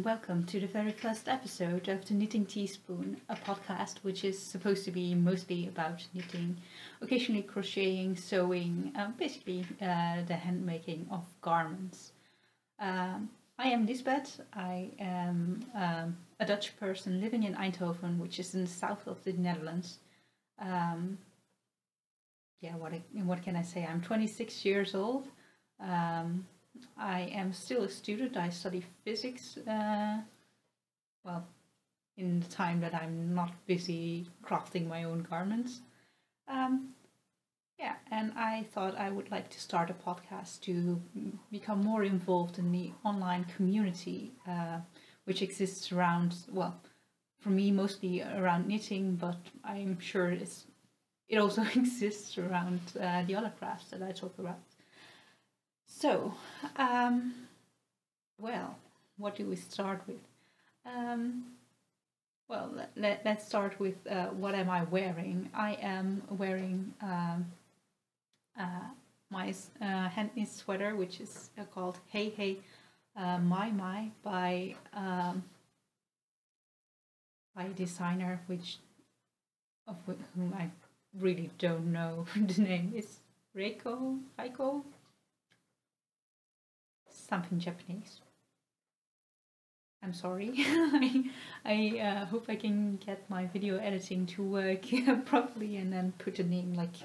welcome to the very first episode of the Knitting Teaspoon, a podcast which is supposed to be mostly about knitting, occasionally crocheting, sewing, basically the handmaking of garments. I am Liesbeth. I am a Dutch person living in Eindhoven, which is in the south of the Netherlands. What can I say? I'm 26 years old. I am still a student. I study physics, in the time that I'm not busy crafting my own garments. And I thought I would like to start a podcast to become more involved in the online community, which exists around, for me, mostly around knitting, but I'm sure it also exists around the other crafts that I talk about. So, what do we start with? Let's start with what am I wearing? I am wearing my handknit sweater, which is called Hey Hey My by a designer of whom I really don't know the name. Is Reiko? Something Japanese. I'm sorry. I hope I can get my video editing to work properly and then put the name like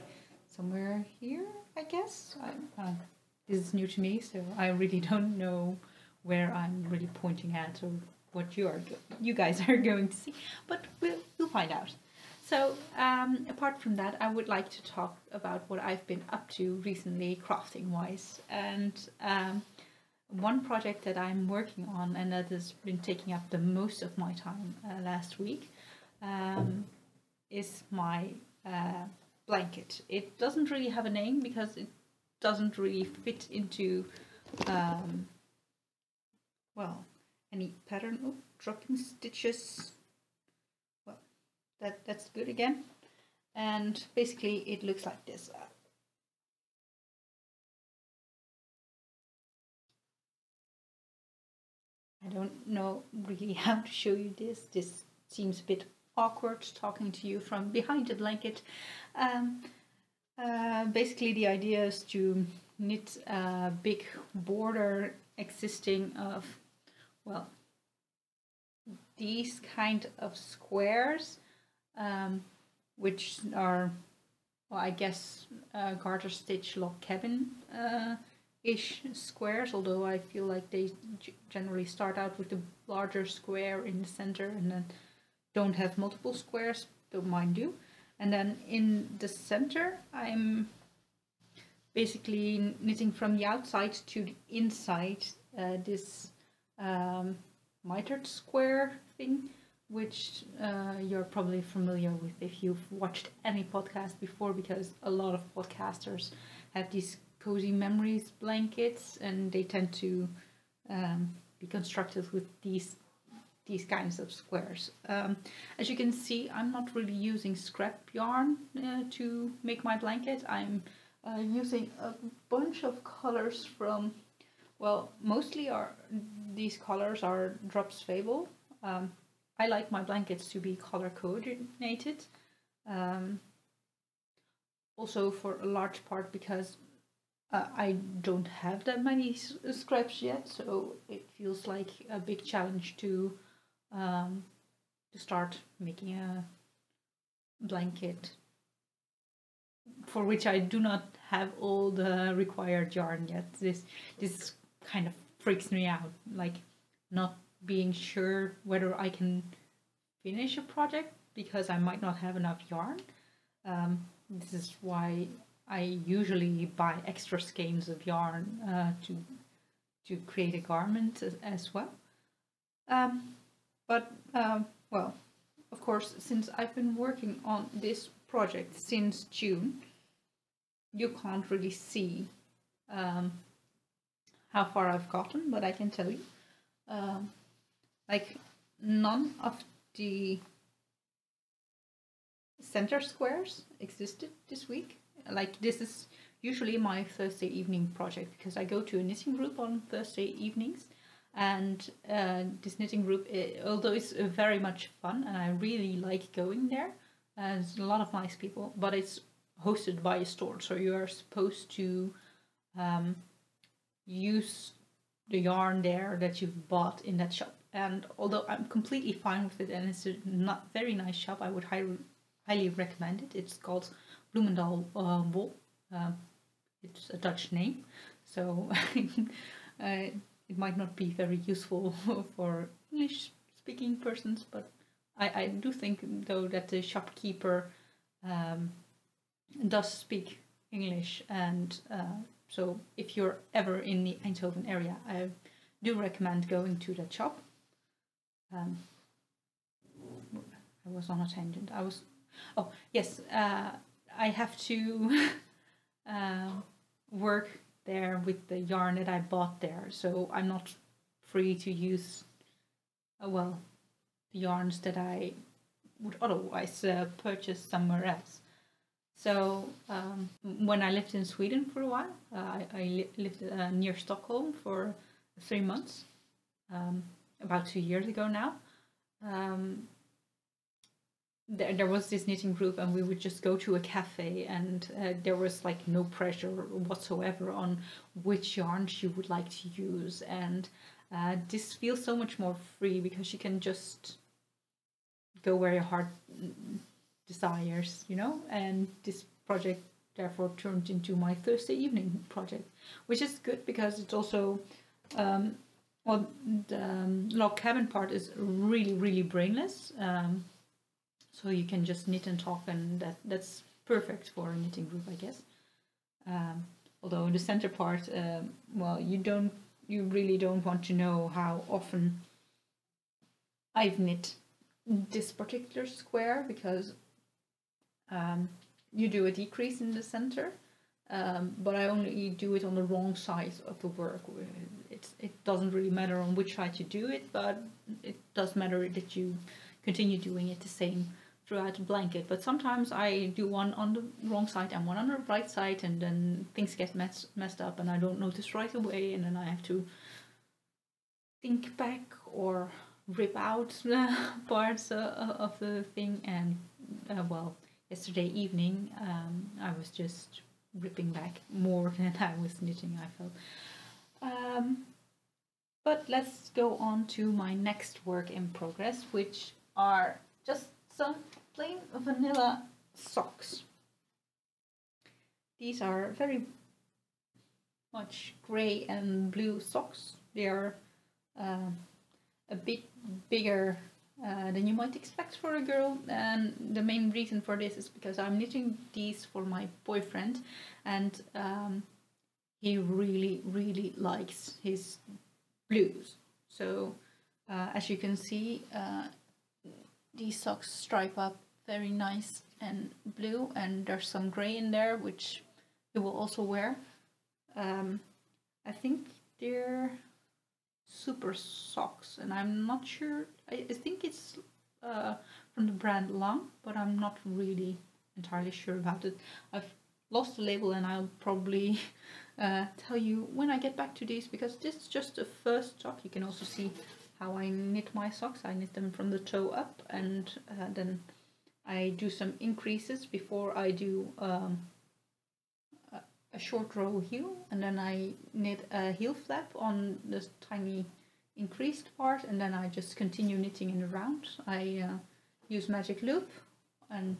somewhere here, I guess. This is new to me, so I really don't know where I'm really pointing at or what you guys are going to see, but we'll find out. So, apart from that, I would like to talk about what I've been up to recently, crafting-wise, and one project that I'm working on and that has been taking up the most of my time last week is my blanket. It doesn't really have a name because it doesn't really fit into any pattern. Oh, dropping stitches. Well, that's good again. And basically it looks like this. I don't know really how to show you this. This seems a bit awkward talking to you from behind the blanket. Basically the idea is to knit a big border existing of, these kind of squares, which are, I guess, garter stitch log cabin ish squares, although I feel like they generally start out with the larger square in the center and then don't have multiple squares, though mine do. And then in the center I'm basically knitting from the outside to the inside this mitered square thing, which you're probably familiar with if you've watched any podcast before, because a lot of podcasters have these cozy memories blankets and they tend to be constructed with these kinds of squares. As you can see, I'm not really using scrap yarn to make my blanket. I'm using a bunch of colors from, mostly these colors are Drops Fable. I like my blankets to be color coordinated. Also for a large part because I don't have that many scraps yet, so it feels like a big challenge to start making a blanket for which I do not have all the required yarn yet. This kind of freaks me out, like not being sure whether I can finish a project because I might not have enough yarn. This is why I usually buy extra skeins of yarn to create a garment as well. Of course, since I've been working on this project since June, you can't really see how far I've gotten, but I can tell you, none of the center squares existed this week. Like, this is usually my Thursday evening project because I go to a knitting group on Thursday evenings. And this knitting group, although it's very much fun and I really like going there, there's a lot of nice people, but it's hosted by a store, so you are supposed to use the yarn there that you've bought in that shop. And although I'm completely fine with it and it's a not very nice shop, I would highly recommend it. It's called Bloemendal Wool. It's a Dutch name, so it might not be very useful for English speaking persons, but I do think though that the shopkeeper does speak English, and so if you're ever in the Eindhoven area, I do recommend going to that shop. I was on a tangent. Oh yes, I have to work there with the yarn that I bought there, so I'm not free to use well, the yarns that I would otherwise purchase somewhere else. So when I lived in Sweden for a while, I lived near Stockholm for 3 months, about 2 years ago now. There was this knitting group, and we would just go to a cafe, and there was like no pressure whatsoever on which yarns you would like to use, and this feels so much more free because you can just go where your heart desires, you know. And this project therefore turned into my Thursday evening project, which is good because it's also well, the log cabin part is really brainless. So you can just knit and talk, and that's perfect for a knitting group, I guess. Although in the center part, well, you really don't want to know how often I've knit this particular square, because you do a decrease in the center, but I only do it on the wrong side of the work. It doesn't really matter on which side you do it, but it does matter that you continue doing it the same throughout the blanket. But sometimes I do one on the wrong side and one on the right side, and then things get messed up and I don't notice right away, and then I have to think back or rip out parts of the thing. And well, yesterday evening I was just ripping back more than I was knitting, I felt. But let's go on to my next work in progress, which are just some plain vanilla socks. These are very much grey and blue socks. They are a bit bigger than you might expect for a girl, and the main reason for this is because I'm knitting these for my boyfriend, and he really likes his blues. So as you can see, these socks stripe up very nice and blue, and there's some grey in there which he will also wear. I think they're super socks, and I'm not sure, I think it's from the brand Lang, but I'm not really entirely sure about it. I've lost the label, and I'll probably tell you when I get back to these, because this is just the first sock. You can also see how I knit my socks. I knit them from the toe up, and then I do some increases before I do a short row heel, and then I knit a heel flap on this tiny increased part, and then I just continue knitting in a round. I use magic loop, and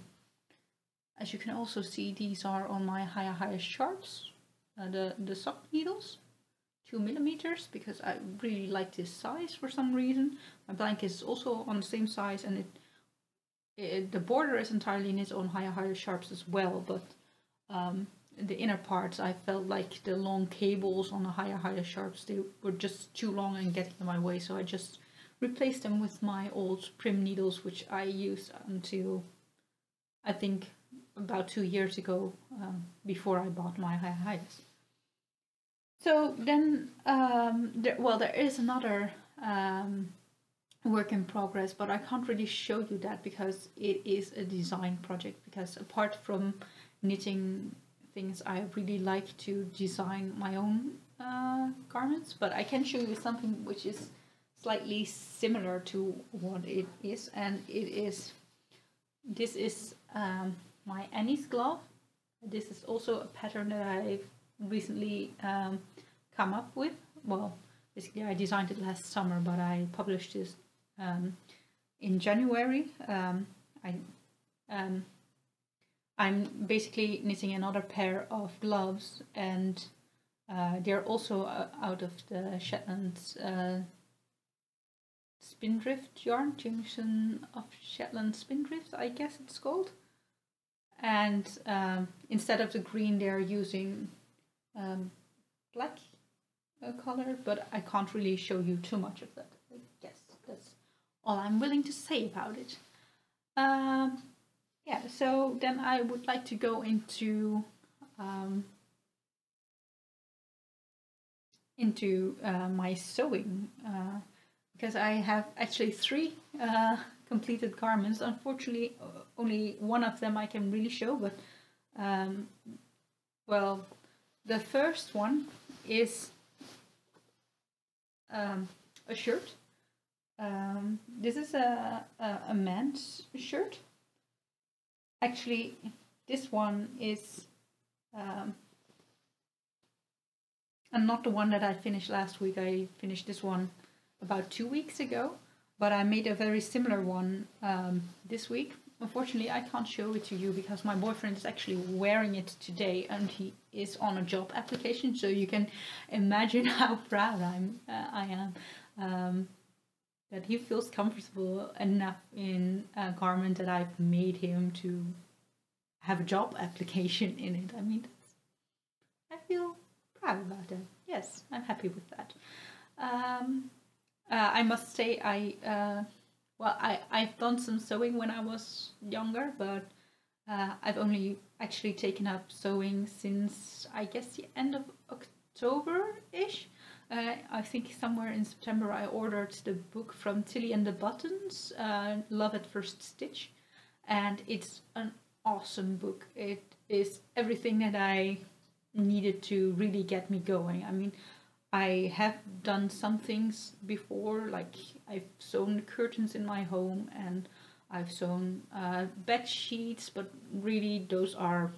as you can also see, these are on my higher sharps, the sock needles, 2mm, because I really like this size for some reason. My blanket is also on the same size, and the border is entirely knit on higher sharps as well, but the inner parts, I felt like the long cables on the higher sharps, they were just too long and getting in my way, so I just replaced them with my old prim needles, which I used until I think about 2 years ago, before I bought my highs. So then, there is another work in progress, but I can't really show you that because it is a design project. Because apart from knitting things, I really like to design my own garments, but I can show you something which is slightly similar to what it is, and this is my Agnes glove. This is also a pattern that I've recently come up with. Well, basically I designed it last summer, but I published this in January. I'm basically knitting another pair of gloves, and they're also out of the Shetland Spindrift yarn, Jameson of Shetland Spindrift, I guess it's called. And instead of the green, they're using black color, but I can't really show you too much of that. I guess that's all I'm willing to say about it. Yeah, so then I would like to go into my sewing, because I have actually 3 completed garments. Unfortunately, only one of them I can really show, but well, the first one is a shirt. This is a man's shirt. Actually, this one is and not the one that I finished last week. I finished this one about 2 weeks ago, but I made a very similar one this week. Unfortunately, I can't show it to you because my boyfriend is actually wearing it today, and he is on a job application, so you can imagine how proud I am that he feels comfortable enough in a garment that I've made him to have a job application in it. I mean, I feel proud about that. Yes, I'm happy with that. I must say I've done some sewing when I was younger, but I've only actually taken up sewing since, I guess, the end of October-ish. I think somewhere in September I ordered the book from Tilly and the Buttons, Love at First Stitch, and it's an awesome book. It is everything that I needed to really get me going. I mean, I have done some things before, like I've sewn curtains in my home, and I've sewn bed sheets, but really those are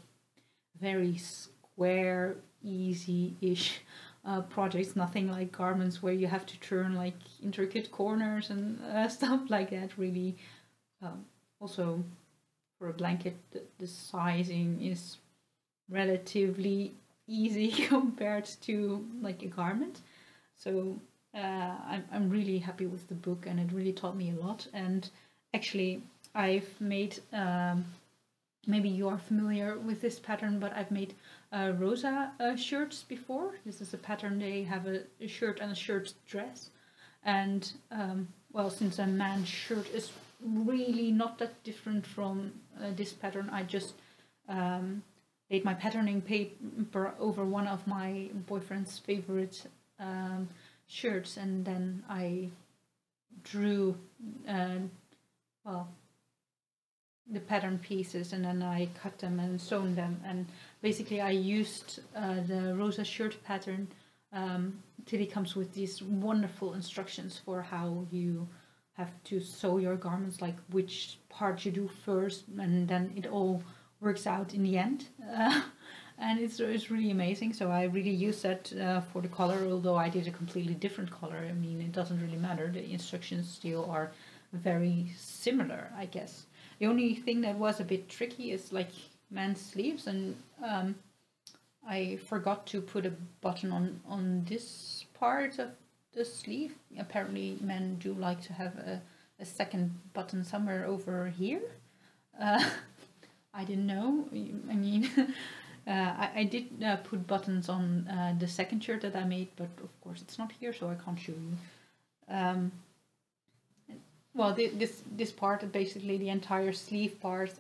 very square, easy-ish projects, nothing like garments where you have to turn like intricate corners and stuff like that. Really, also for a blanket, the sizing is relatively easy compared to like a garment. So I'm really happy with the book, and it really taught me a lot. And actually I've made, maybe you are familiar with this pattern, but I've made rosa shirts before. This is a pattern. They have a shirt and a shirt dress, and well, since a man's shirt is really not that different from this pattern, I just laid my patterning paper over one of my boyfriend's favorite shirts, and then I drew well, the pattern pieces, and then I cut them and sewn them. And basically I used the rosa shirt pattern. Tilly comes with these wonderful instructions for how you have to sew your garments, like which part you do first, and then it all works out in the end. And it's really amazing. So I really use that for the color, although I did a completely different color. I mean, it doesn't really matter. The instructions still are very similar, I guess. The only thing that was a bit tricky is like men's sleeves, and I forgot to put a button on this part of the sleeve. Apparently men do like to have a second button somewhere over here. I didn't know. I mean, I did put buttons on the second shirt that I made, but of course it's not here, so I can't show you. Well, this part, basically the entire sleeve part,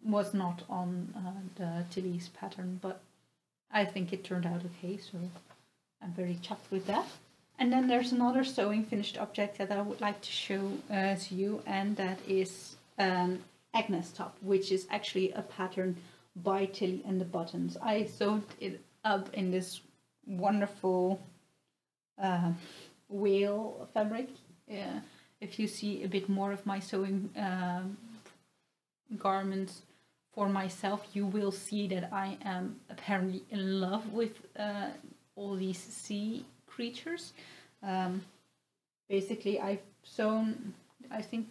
was not on the Tilly's pattern, but I think it turned out okay, so I'm very chuffed with that. And then there's another sewing finished object that I would like to show to you, and that is Agnes top, which is actually a pattern by Tilly and the Buttons. I sewed it up in this wonderful whale fabric. If you see a bit more of my sewing garments for myself, you will see that I am apparently in love with all these sea creatures. Basically, I've sewn, I think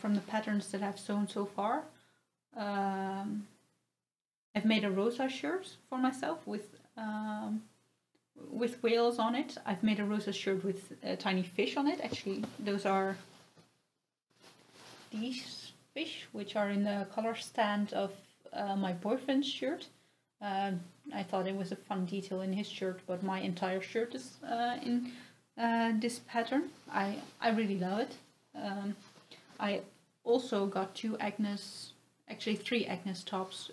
from the patterns that I've sewn so far, I've made a rosa shirt for myself with whales on it. I've made a rosa shirt with tiny fish on it. Actually, those are these fish, which are in the color stand of my boyfriend's shirt. I thought it was a fun detail in his shirt, but my entire shirt is in this pattern. I really love it. I also got three Agnes tops,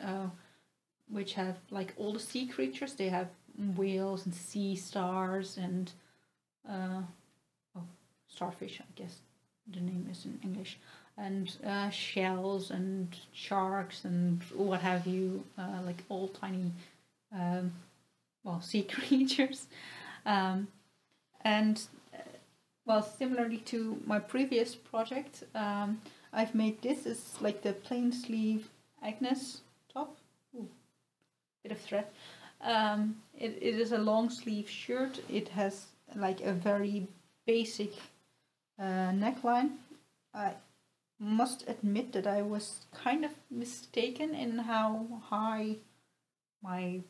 which have like all the sea creatures. They have whales and sea stars and starfish, I guess the name is in English, and shells and sharks and what have you, like all tiny sea creatures. And similarly to my previous project, I've made this is like the plain sleeve Agnes top. Ooh, bit of thread. It is a long sleeve shirt. It has like a very basic neckline. I must admit that I was kind of mistaken in how high my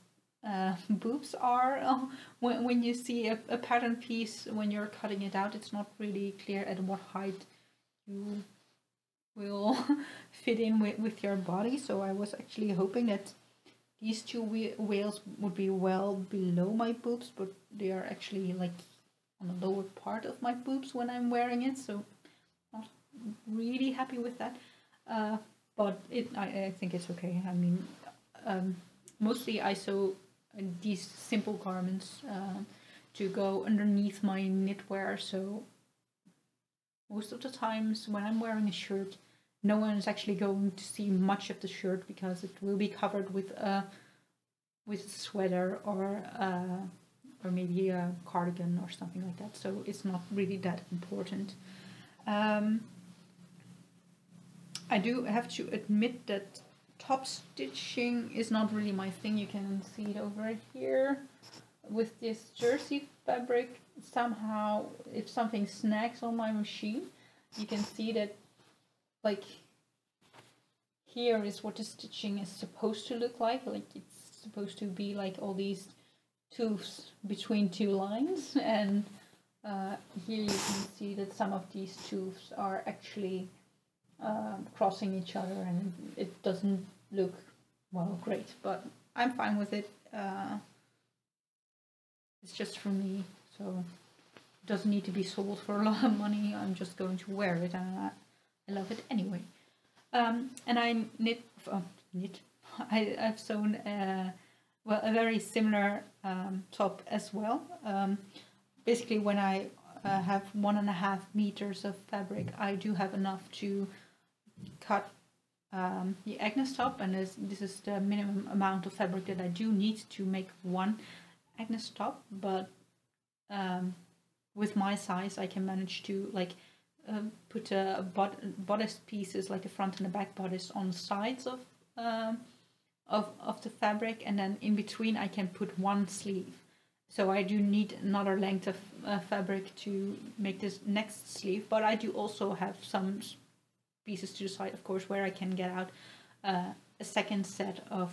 boobs are. When you see a pattern piece, when you're cutting it out, it's not really clear at what height you will fit in with your body. So I was actually hoping that these two whales would be well below my boobs, but they are actually like on the lower part of my boobs when I'm wearing it, so not really happy with that. But I think it's okay. I mean, mostly I sew these simple garments to go underneath my knitwear, so most of the times when I'm wearing a shirt, no one is actually going to see much of the shirt because it will be covered with a sweater or maybe a cardigan or something like that. So it's not really that important. I do have to admit that top stitching is not really my thing. You can see it over here with this jersey fabric. Somehow, if something snags on my machine, you can see that like here is what the stitching is supposed to look like it's supposed to be like all these tooths between two lines, and here you can see that some of these tooths are actually crossing each other, and it doesn't look great, but I'm fine with it. It's just for me, so it doesn't need to be sold for a lot of money. I'm just going to wear it, and I love it anyway. And I I've sewn a very similar top as well. Basically, when I have 1.5 meters of fabric, I do have enough to cut the Agnes top, and this is the minimum amount of fabric that I do need to make one Agnes top. But with my size, I can manage to put a bodice pieces, like a front and a back bodice, on the sides of the fabric, and then in between I can put one sleeve. So I do need another length of fabric to make this next sleeve, but I do also have some pieces to the side, of course, where I can get out a second set of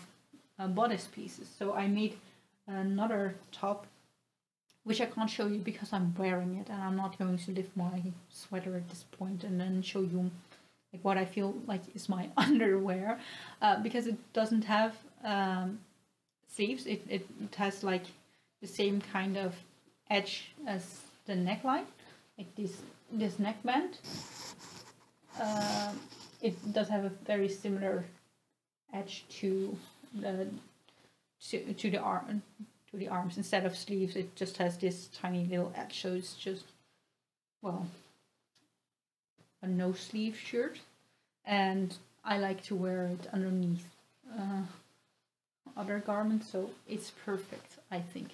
bodice pieces. So I made another top, which I can't show you because I'm wearing it, and I'm not going to lift my sweater at this point and then show you like what I feel like is my underwear, because it doesn't have sleeves. It has like the same kind of edge as the neckline, like this neckband. It does have a very similar edge to the arms. Instead of sleeves, it just has this tiny little edge, so it's just a no sleeve shirt, and I like to wear it underneath other garments, so it's perfect, I think.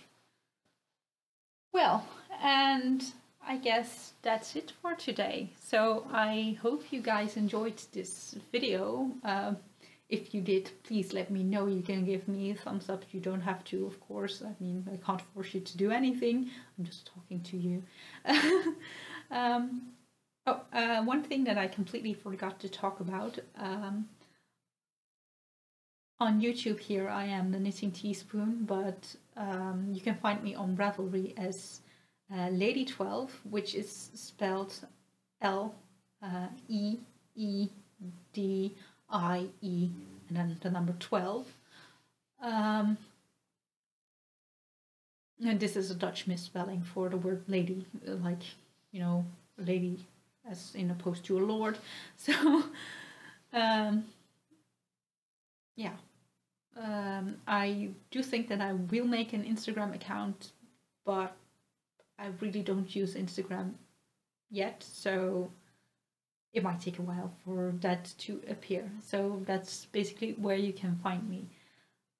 Well, and I guess that's it for today. So I hope you guys enjoyed this video. If you did, please let me know. You can give me a thumbs up. You don't have to, of course. I mean, I can't force you to do anything. I'm just talking to you. One thing that I completely forgot to talk about. On YouTube here I am the Knitting Teaspoon, but you can find me on Ravelry as Lady12, which is spelled L-E-E-D-I-E and then the number 12. And this is a Dutch misspelling for the word lady, like, you know, lady as in opposed to a lord. So, yeah. I do think that I will make an Instagram account, but I really don't use Instagram yet, so it might take a while for that to appear. So that's basically where you can find me.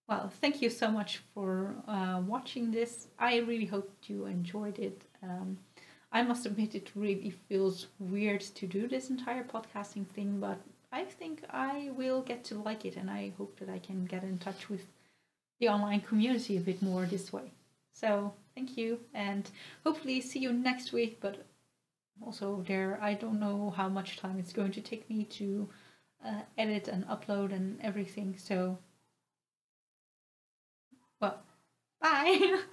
Well, thank you so much for watching this. I really hope you enjoyed it. I must admit it really feels weird to do this entire podcasting thing, but I think I will get to like it, and I hope that I can get in touch with the online community a bit more this way. So thank you, and hopefully see you next week, but also there, I don't know how much time it's going to take me to edit and upload and everything, so, well, bye!